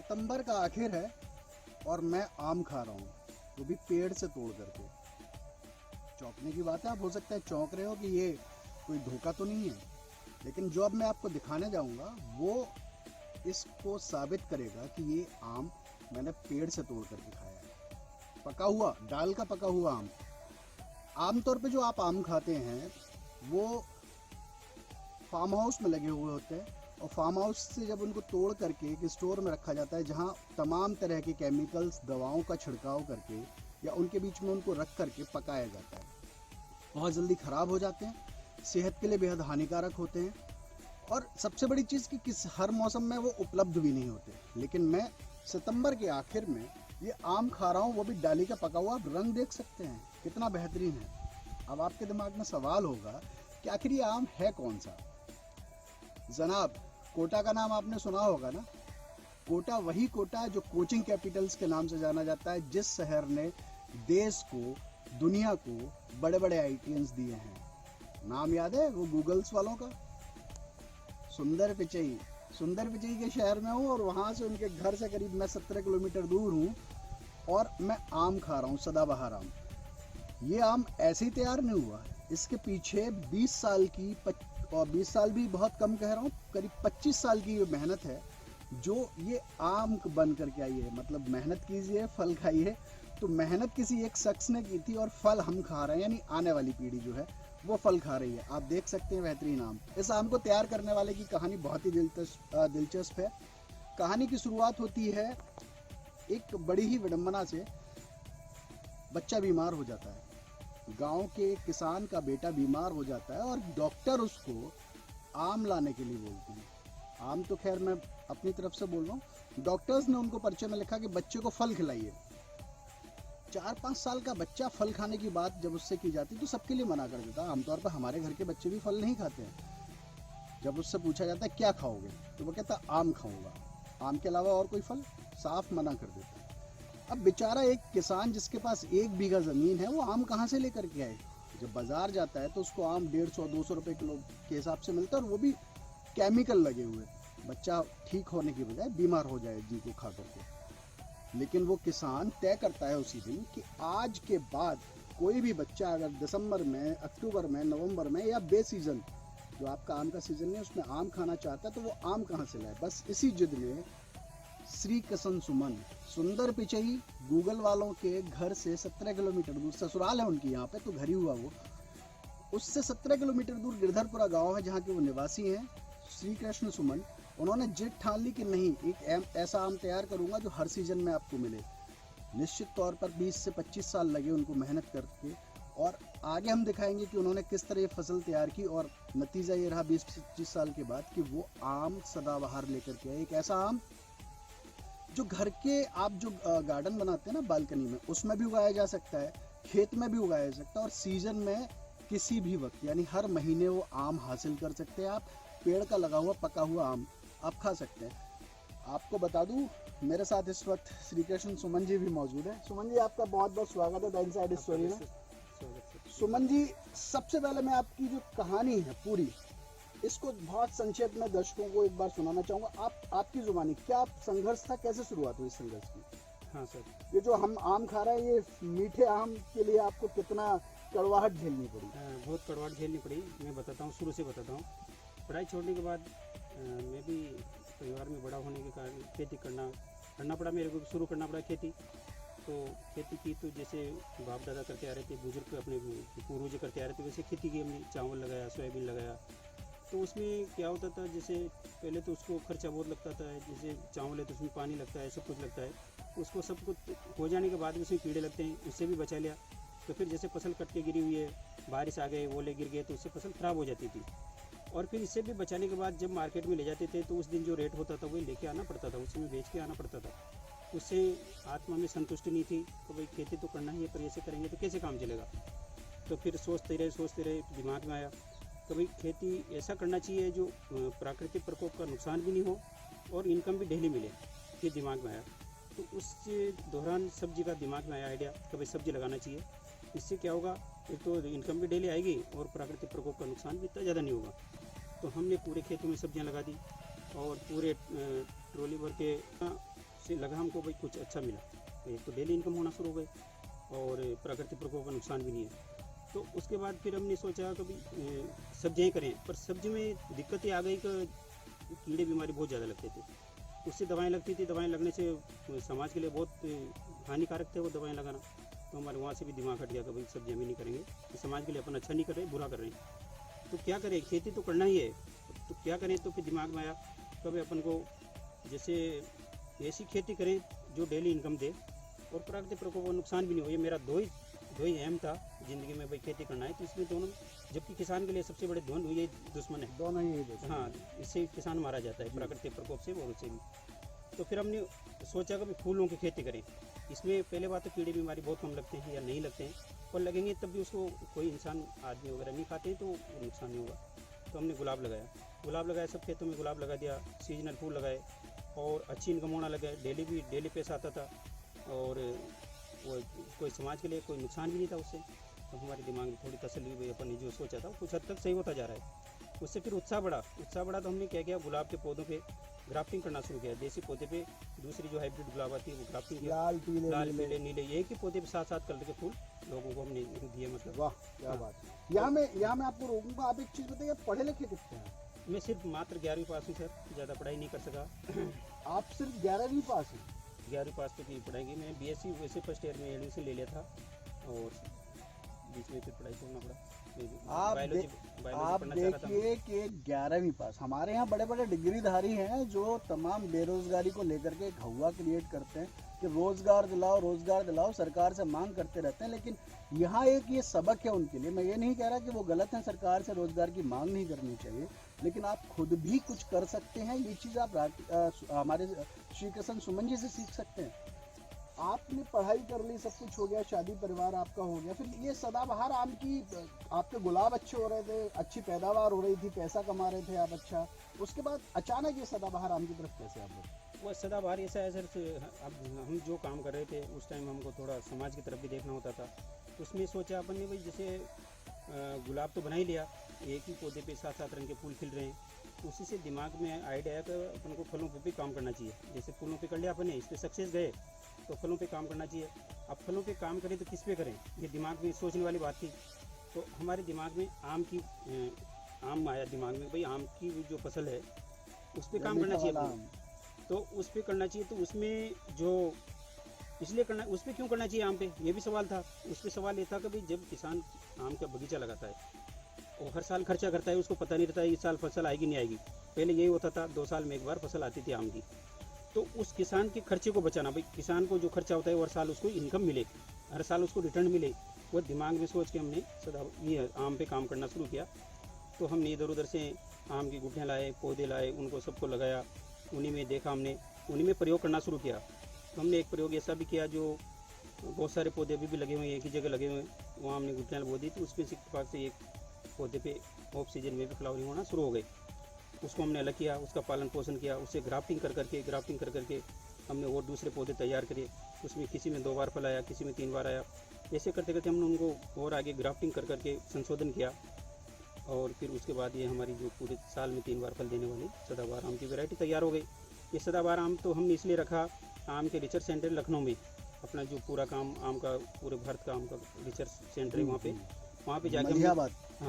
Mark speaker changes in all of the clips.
Speaker 1: सितंबर का आखिर है और मैं आम खा रहा हूँ, वो भी पेड़ से तोड़ करके। चौंकने की बात है, आप हो सकता है चौंक रहे हो कि ये कोई धोखा तो नहीं है, लेकिन जो अब मैं आपको दिखाने जाऊंगा वो इसको साबित करेगा कि ये आम मैंने पेड़ से तोड़ करके खाया है। पका हुआ, डाल का पका हुआ आम। आमतौर पे जो आप आम खाते हैं वो फार्म हाउस में लगे हुए होते हैं, और फार्म हाउस से जब उनको तोड़ करके एक स्टोर में रखा जाता है जहां तमाम तरह के केमिकल्स, दवाओं का छिड़काव करके या उनके बीच में उनको रख करके पकाया जाता है। बहुत जल्दी ख़राब हो जाते हैं, सेहत के लिए बेहद हानिकारक होते हैं, और सबसे बड़ी चीज़ कि हर मौसम में वो उपलब्ध भी नहीं होते। लेकिन मैं सितंबर के आखिर में ये आम खा रहा हूँ, वो भी डाली का पका हुआ। आप रंग देख सकते हैं कितना बेहतरीन है। अब आपके दिमाग में सवाल होगा कि आखिर ये आम है कौन सा। जनाब, कोटा का नाम आपने सुना होगा ना। कोटा वही कोटा है जो कोचिंग कैपिटल्स के नाम से जाना जाता है, जिस शहर ने देश को, दुनिया को बड़े बड़े आईटीएंस दिए हैं। नाम याद है वो गूगल्स वालों का? सुंदर पिचई। सुंदर पिचई के शहर में हूँ और वहाँ से उनके घर से करीब मैं 17 किलोमीटर दूर हूँ, और मैं आम खा रहा हूँ, सदाबहार आम। ये आम ऐसे ही तैयार नहीं हुआ, इसके पीछे 20 साल की और 20 साल भी बहुत कम कह रहा हूँ, करीब 25 साल की ये मेहनत है जो ये आम बन करके आई है। मतलब मेहनत कीजिए, फल खाइए। तो मेहनत किसी एक शख्स ने की थी और फल हम खा रहे हैं, यानी आने वाली पीढ़ी जो है वो फल खा रही है। आप देख सकते हैं बेहतरीन आम। इस आम को तैयार करने वाले की कहानी बहुत ही दिलचस्प है। कहानी की शुरुआत होती है एक बड़ी ही विडंबना से। बच्चा बीमार हो जाता है, गांव के किसान का बेटा बीमार हो जाता है, और डॉक्टर उसको आम लाने के लिए बोलते हैं। आम तो खैर मैं अपनी तरफ से बोल रहा हूँ। डॉक्टर्स ने उनको पर्चे में लिखा कि बच्चे को फल खिलाइए। 4-5 साल का बच्चा फल खाने की बात जब उससे की जाती तो सबके लिए मना कर देता। आमतौर पर हमारे घर के बच्चे भी फल नहीं खाते हैं। जब उससे पूछा जाता है क्या खाओगे, तो वो कहता आम खाऊंगा, आम के अलावा और कोई फल, साफ मना कर देता है। अब बेचारा एक किसान जिसके पास 1 बीघा ज़मीन है, वो आम कहाँ से लेकर के आए? जब बाजार जाता है तो उसको आम 150-200 रुपये किलो के हिसाब से मिलता है, और वो भी केमिकल लगे हुए। बच्चा ठीक होने की बजाय बीमार हो जाए जिनको खा करके। लेकिन वो किसान तय करता है उसी दिन कि आज के बाद कोई भी बच्चा अगर दिसंबर में, अक्टूबर में, नवंबर में या बेसीजन, जो आपका आम का सीजन है उसमें आम खाना चाहता है, तो वो आम कहाँ से लाए। बस इसी जिद में श्री किशन सुमन, सुंदर पिचई, गूगल वालों के घर से 17 किलोमीटर दूर, ससुराल है उनकी यहाँ पे, तो घर ही हुआ वो। उससे 17 किलोमीटर दूर गिरधरपुरा गांव है जहाँ के वो निवासी हैं, श्री कृष्ण सुमन। उन्होंने जिद ठान ली कि नहीं, एक ऐसा आम तैयार करूंगा जो हर सीजन में आपको मिले। निश्चित तौर पर 20 से 25 साल लगे उनको मेहनत करके, और आगे हम दिखाएंगे कि उन्होंने किस तरह ये फसल तैयार की, और नतीजा ये रहा 20-25 साल के बाद कि वो आम सदाबहार लेकर के आए। एक ऐसा आम जो घर के, आप जो गार्डन बनाते हैं ना बालकनी में, उसमें भी उगाया जा सकता है, खेत में भी उगाया जा सकता है, और सीजन में किसी भी वक्त, यानी हर महीने वो आम हासिल कर सकते हैं। आप पेड़ का लगा हुआ पका हुआ आम आप खा सकते हैं। आपको बता दूं, मेरे साथ इस वक्त श्री कृष्ण सुमन जी भी मौजूद है। सुमन जी, आपका बहुत बहुत स्वागत है द इनसाइड स्टोरी में। सुमन जी, सबसे पहले मैं आपकी जो कहानी है पूरी, इसको बहुत संक्षेप में दर्शकों को एक बार सुनाना चाहूँगा। आपकी जुबानी, क्या संघर्ष था, कैसे शुरुआत हुई इस संघर्ष की?
Speaker 2: हाँ सर,
Speaker 1: ये जो हम आम खा रहे हैं, ये मीठे आम के लिए आपको कितना कड़वाहट झेलनी पड़ी?
Speaker 2: बहुत कड़वाहट झेलनी पड़ी। मैं बताता हूँ, शुरू से बताता हूँ। पढ़ाई छोड़ने के बाद मैं भी परिवार में बड़ा होने के कारण खेती करना पड़ा, मेरे को शुरू करना पड़ा खेती। तो खेती की तो जैसे बाप दादा करते आ रहे थे, बुजुर्ग अपने पूर्वज करते आ रहे थे, वैसे खेती की हमने। चावल लगाया, सोयाबीन लगाया। तो उसमें क्या होता था, जैसे पहले तो उसको खर्चा बहुत लगता था। जैसे चावल है तो उसमें पानी लगता है, सब कुछ लगता है। उसको सब कुछ हो जाने के बाद उसमें कीड़े लगते हैं, उससे भी बचा लिया। तो फिर जैसे फसल कट के गिरी हुई है, बारिश आ गए, ओले गिर गए, तो उससे फसल ख़राब हो जाती थी। और फिर इससे भी बचाने के बाद जब मार्केट में ले जाते थे तो उस दिन जो रेट होता था वही लेके आना पड़ता था, उसमें बेच के आना पड़ता था। उससे आत्मा में संतुष्टि नहीं थी। तो भाई खेती तो करना ही है, पर ऐसे करेंगे तो कैसे काम चलेगा। तो फिर सोचते रहे, दिमाग में आया तो भाई खेती ऐसा करना चाहिए जो प्राकृतिक प्रकोप का नुकसान भी नहीं हो और इनकम भी डेली मिले। ये दिमाग में आया। तो उस दौरान सब्जी का दिमाग में आया आइडिया कि भाई सब्जी लगाना चाहिए। इससे क्या होगा, एक तो इनकम भी डेली आएगी और प्राकृतिक प्रकोप का नुकसान भी इतना ज़्यादा नहीं होगा। तो हमने पूरे खेतों में सब्जियां लगा दी और पूरे ट्रॉली भर के उससे लगा हमको भाई कुछ अच्छा मिला। एक तो डेली इनकम होना शुरू हो गई और प्राकृतिक प्रकोप का नुकसान भी नहीं है। तो उसके बाद फिर हमने सोचा कि भाई सब्जियाँ करें, पर सब्जी में दिक्कत ये आ गई कि कीड़े बीमारी बहुत ज़्यादा लगते थे, उससे दवाएं लगती थी। दवाएं लगने से समाज के लिए बहुत हानिकारक थे वो दवाएं लगाना। तो हमारे वहाँ से भी दिमाग हट गया कि भाई सब्जियाँ भी नहीं करेंगे, तो समाज के लिए अपन अच्छा नहीं कर रहे, बुरा कर रहे हैं। तो क्या करें, खेती तो करना ही है, तो क्या करें। तो फिर दिमाग में आया कभी अपन को जैसे ऐसी खेती करें जो डेली इनकम दे और प्राकृतिक प्रकोप का नुकसान भी नहीं हो। ये मेरा दो ही अहम था ज़िंदगी में, भाई खेती करना है। तो इसमें दोनों, जबकि किसान के लिए सबसे बड़े ये दुश्मन है,
Speaker 1: दोनों ही दुश्मन।
Speaker 2: हाँ, इससे किसान मारा जाता है प्राकृतिक प्रकोप से और उससे भी। तो फिर हमने सोचा कि फूलों की खेती करें। इसमें पहले बात तो कीड़े बीमारी बहुत कम लगते हैं या नहीं लगते हैं, और लगेंगे तब भी उसको कोई इंसान आदमी वगैरह नहीं खाते हैं तो नुकसान नहीं होगा। तो हमने गुलाब लगाया, सब खेतों में गुलाब लगा दिया, सीजनल फूल लगाए और अच्छी इनकम होना लगा। डेली पैसा आता था और वो कोई समाज के लिए कोई नुकसान भी नहीं था उससे। तो हमारे दिमाग में थोड़ी तसल्ली हुई, अपन ने जो सोचा था कुछ हद तक सही होता जा रहा है। उससे फिर उत्साह बढ़ा तो हमने क्या किया, गुलाब के पौधों पे ग्राफ्टिंग करना शुरू किया। देसी पौधे पे दूसरी जो हाइब्रिड गुलाब आती है वो ग्राफ्टिंग किया, लाल पीले नीले एक ही पौधे पे 7-7 कलर के फूल लोगों को हमने दिए। मतलब
Speaker 1: वाह क्या बात है। यहाँ मैं आपको रोकूंगा, आप एक चीज़ बताइए, पढ़े लिखे कितने हैं?
Speaker 2: मैं सिर्फ मात्र 11वीं पास हूँ सर, ज़्यादा पढ़ाई नहीं कर सका।
Speaker 1: आप सिर्फ 11वीं पास हैं?
Speaker 2: 11वीं पास तो की पढ़ाई की। मैं बीएससी वैसे फर्स्ट ईयर में एडमिशन ले लिया था और बीच में फिर पढ़ाई छोड़ना पड़ा।
Speaker 1: आप देखिए कि 11वीं पास, हमारे यहाँ बड़े बड़े डिग्रीधारी हैं जो तमाम बेरोजगारी को लेकर के एक हवा क्रिएट करते हैं कि रोजगार दिलाओ, सरकार से मांग करते रहते हैं। लेकिन यहाँ एक ये सबक है उनके लिए। मैं ये नहीं कह रहा कि वो गलत हैं, सरकार से रोजगार की मांग नहीं करनी चाहिए, लेकिन आप खुद भी कुछ कर सकते हैं। ये चीज़ आप हमारे श्री कृष्ण सुमन जी से सीख सकते हैं। आपने पढ़ाई कर ली, सब कुछ हो गया, शादी परिवार आपका हो गया, फिर ये सदाबहार आम की, आपके गुलाब अच्छे हो रहे थे, अच्छी पैदावार हो रही थी, पैसा कमा रहे थे आप अच्छा, उसके बाद अचानक ये सदाबहार आम की तरफ कैसे आप लोग?
Speaker 2: वो सदाबहार ऐसा है सर, अब हम जो काम कर रहे थे उस टाइम हमको थोड़ा समाज की तरफ भी देखना होता था। उसमें सोचा अपन ने भाई जैसे गुलाब तो बना ही लिया, एक ही पौधे पे 7-7 रंग के फूल खिल रहे हैं, तो उसी से दिमाग में आइडिया आया कि अपन को फलों पे भी काम करना चाहिए। जैसे फूलों पे कर लिया अपन ने, इस पर सक्सेस गए तो फलों पे काम करना चाहिए। अब फलों पे काम करें तो किस पे करें, ये दिमाग में सोचने वाली बात थी। तो हमारे दिमाग में आम आया दिमाग में, भाई आम की जो फसल है उस पर काम करना चाहिए। तो उस पर करना चाहिए, तो उसमें जो इसलिए करना, उस पर क्यों करना चाहिए आम पे, ये भी सवाल था। उस पर सवाल ये था कि भाई जब किसान आम का बगीचा लगाता है और हर साल खर्चा करता है, उसको पता नहीं रहता है इस साल फसल आएगी नहीं आएगी। पहले यही होता था, 2 साल में एक बार फसल आती थी आम की। तो उस किसान के खर्चे को बचाना, भाई किसान को जो खर्चा होता है हर साल उसको इनकम मिले, हर साल उसको रिटर्न मिले, वो दिमाग में सोच के हमने ये आम पे काम करना शुरू किया। तो हमने इधर उधर से आम की गुठलियाँ लाए, पौधे लाए, उनको सबको लगाया, उन्हीं में देखा हमने, उन्हीं में प्रयोग करना शुरू किया। तो हमने एक प्रयोग ऐसा भी किया, जो बहुत सारे पौधे अभी भी लगे हुए हैं, एक ही जगह लगे हुए हैं, वहाँ हमने गुठलियाँ बो दी, तो उसमें से पास से एक पौधे पे ऑफ सीजन में भी फ्लावरिंग होना शुरू हो गई। उसको हमने अलग किया, उसका पालन पोषण किया, उससे ग्राफ्टिंग कर करके हमने और दूसरे पौधे तैयार करे। उसमें किसी में 2 बार फल आया, किसी में 3 बार आया। ऐसे करते करते हमने उनको और आगे ग्राफ्टिंग कर करके संशोधन किया, और फिर उसके बाद ये हमारी जो पूरे साल में 3 बार फल देने वाली सदाबहार आम की वैरायटी तैयार हो गई। ये सदाबहार आम तो हमने इसलिए रखा, आम के रिसर्च सेंटर लखनऊ में, अपना जो पूरा काम आम का, पूरे भारत का आम का रिसर्च सेंटर है वहाँ पे जाके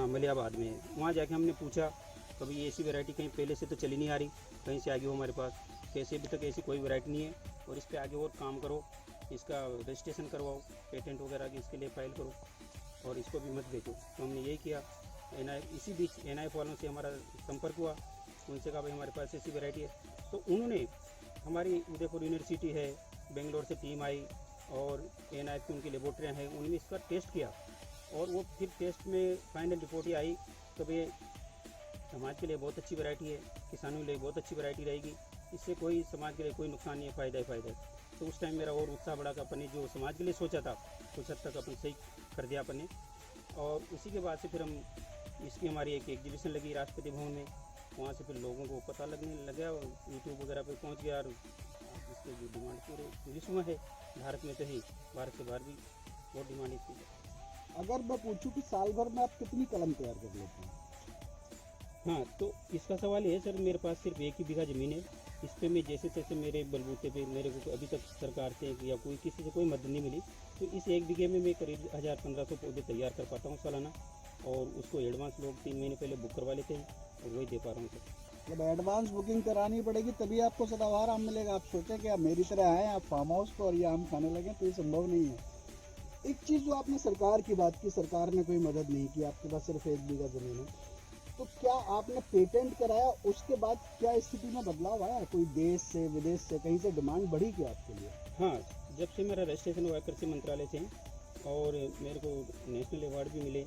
Speaker 2: मलियाबाद में, वहाँ जाके हमने पूछा कभी ये ऐसी वैरायटी कहीं पहले से तो चली नहीं आ रही, कहीं से आगे हो हमारे पास, कैसे अभी तक ऐसी कोई वैरायटी नहीं है, और इस पर आगे और काम करो, इसका रजिस्ट्रेशन करवाओ, पेटेंट वगैरह की इसके लिए फाइल करो, और इसको भी मत बेचो। तो हमने यही किया। इसी बीच NIF वालों से हमारा संपर्क हुआ, उनसे कहा भाई हमारे पास ऐसी वैरायटी है। तो उन्होंने, हमारी उदयपुर यूनिवर्सिटी है, बेंगलोर से टीम आई, और NIF की उनकी लेबोरेटरियाँ हैं, उन्होंने इसका टेस्ट किया, और वो फिर टेस्ट में फाइनल रिपोर्ट ही आई तो भाई समाज के लिए बहुत अच्छी वैरायटी है, किसानों के लिए बहुत अच्छी वैरायटी रहेगी, इससे कोई समाज के लिए कोई नुकसान नहीं है, फ़ायदा ही फ़ायदा है। तो उस टाइम मेरा और उत्साह बढ़ा कि अपन ने जो समाज के लिए सोचा था कुछ हद तक अपन सही कर दिया अपन ने। और उसी के बाद से फिर हम इसकी हमारी एक एग्जीबिशन लगी राष्ट्रपति भवन में, वहाँ से फिर लोगों को पता लगने लगा, यूट्यूब वगैरह पे पहुँच गया, और इसके जो डिमांड पूरे विश्व में है, भारत में तो ही, भारत से बाहर भी बहुत डिमांड इसकी है।
Speaker 1: अगर मैं पूछूं कि साल भर में आप कितनी कलम तैयार कर लेते हैं?
Speaker 2: हाँ, तो इसका सवाल ये है सर, मेरे पास सिर्फ 1 ही बीघा ज़मीन है, इस पे मैं जैसे तैसे मेरे बलबूते पे मेरे को अभी तक सरकार से या कोई किसी से कोई मदद नहीं मिली, तो इस 1 बीघे में मैं करीब 1000-1500 पौधे तैयार कर पाता हूँ सालाना, और उसको एडवांस लोग 3 महीने पहले बुक करवा लेते हैं और वही दे पा रहा हूँ सर।
Speaker 1: मतलब एडवांस बुकिंग करानी पड़ेगी तभी आपको सदाबहार आम मिलेगा। आप सोचें कि आप मेरी तरह आएँ आप फार्म हाउस पर और ये आम खाने लगें, तो ये संभव नहीं है। एक चीज़ जो आपने सरकार की बात की, सरकार ने कोई मदद नहीं की, आपके पास सिर्फ 1 बीघा ज़मीन है, तो क्या आपने पेटेंट कराया उसके बाद क्या स्थिति में बदलाव आया? कोई देश से विदेश से कहीं से डिमांड बढ़ी क्या आपके लिए?
Speaker 2: हाँ, जब से मेरा रजिस्ट्रेशन हुआ कृषि मंत्रालय से और मेरे को नेशनल अवार्ड भी मिले,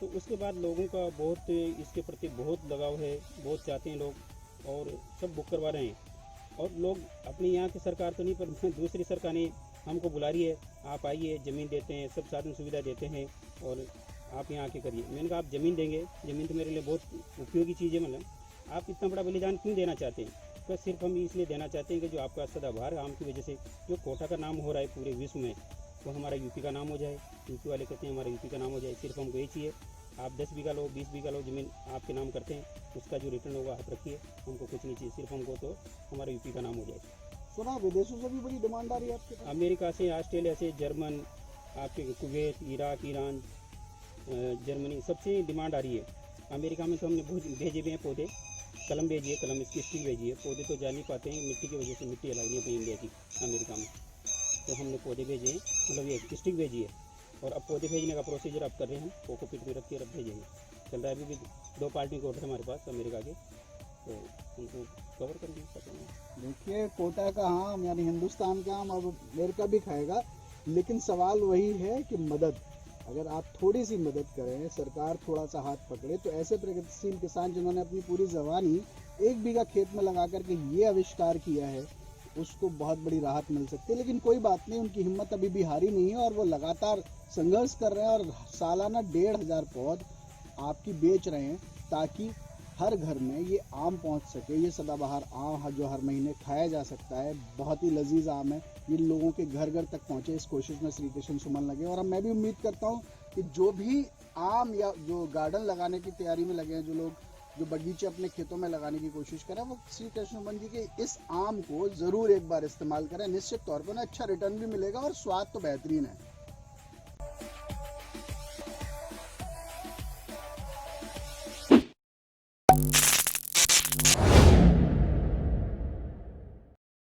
Speaker 2: तो उसके बाद लोगों का बहुत इसके प्रति बहुत लगाव है, बहुत चाहते हैं लोग और सब बुक करवा रहे हैं। और लोग अपनी यहाँ की सरकार तो नहीं पर दूसरी सरकारें हमको बुला रही है, आप आइए, ज़मीन देते हैं, सब साधन सुविधा देते हैं और आप यहाँ आके करिए। मैंने कहा आप ज़मीन देंगे, ज़मीन तो मेरे लिए बहुत उपयोगी चीज़ है, मतलब आप इतना बड़ा बलिदान क्यों देना चाहते हैं? तो सिर्फ हम इसलिए देना चाहते हैं कि जो आपका सदाबहार आम की वजह से जो कोटा का नाम हो रहा है पूरे विश्व में, तो हमारा यूपी का नाम हो जाए। यूपी वाले कहते हैं हमारा यूपी का नाम हो जाए, सिर्फ हमको ये चाहिए। आप 10 बीघा लो, 20 बीघा लो, ज़मीन आपके नाम करते हैं, उसका जो रिटर्न होगा आप रखिए, हमको कुछ नहीं चाहिए, सिर्फ हमको तो हमारा यूपी का नाम हो जाए।
Speaker 1: सुना विदेशों से भी बड़ी डिमांड आ रही है आपके पास?
Speaker 2: अमेरिका से, ऑस्ट्रेलिया से, जर्मन, आपके कुवैत, इराक, ईरान, जर्मनी, सबसे डिमांड आ रही है। अमेरिका में तो हमने भेजे हुए हैं पौधे, कलम भेजी है, कलम इसकी स्टिक भेजी है। पौधे तो जा नहीं पाते हैं मिट्टी की वजह से, मिट्टी अलाउ नहीं है अपनी इंडिया की अमेरिका में, तो हमने पौधे भेजे हैं, मतलब ये स्टिक भेजी है। और अब पौधे भेजने का प्रोसीजर अब कर रहे हैं हम, कोकोपीट में रख के अब भेजेंगे। चल रहा है, अभी भी 2 पार्टी को ऑर्डर हमारे पास अमेरिका के, तो उनको कवर कर दिए।
Speaker 1: देखिए कोटा का आम यानी हिंदुस्तान का आम अब अमेरिका भी खाएगा, लेकिन सवाल वही है कि मदद, अगर आप थोड़ी सी मदद करें, सरकार थोड़ा सा हाथ पकड़े, तो ऐसे प्रगतिशील किसान जिन्होंने अपनी पूरी जवानी 1 बीघा खेत में लगा करके ये आविष्कार किया है, उसको बहुत बड़ी राहत मिल सकती है। लेकिन कोई बात नहीं, उनकी हिम्मत अभी भी हारी नहीं है और वो लगातार संघर्ष कर रहे हैं और सालाना 1500 पौध आपकी बेच रहे हैं, ताकि हर घर में ये आम पहुंच सके। ये सदाबहार आम जो हर महीने खाया जा सकता है, बहुत ही लजीज आम है, ये लोगों के घर घर तक पहुंचे, इस कोशिश में श्री कृष्ण सुमन लगे। और अब मैं भी उम्मीद करता हूं कि जो भी आम या जो गार्डन लगाने की तैयारी में लगे हैं, जो लोग जो बगीचे अपने खेतों में लगाने की कोशिश करें, वो श्री कृष्ण सुमन जी के इस आम को ज़रूर एक बार इस्तेमाल करें। निश्चित तौर पर ना अच्छा रिटर्न भी मिलेगा और स्वाद तो बेहतरीन है।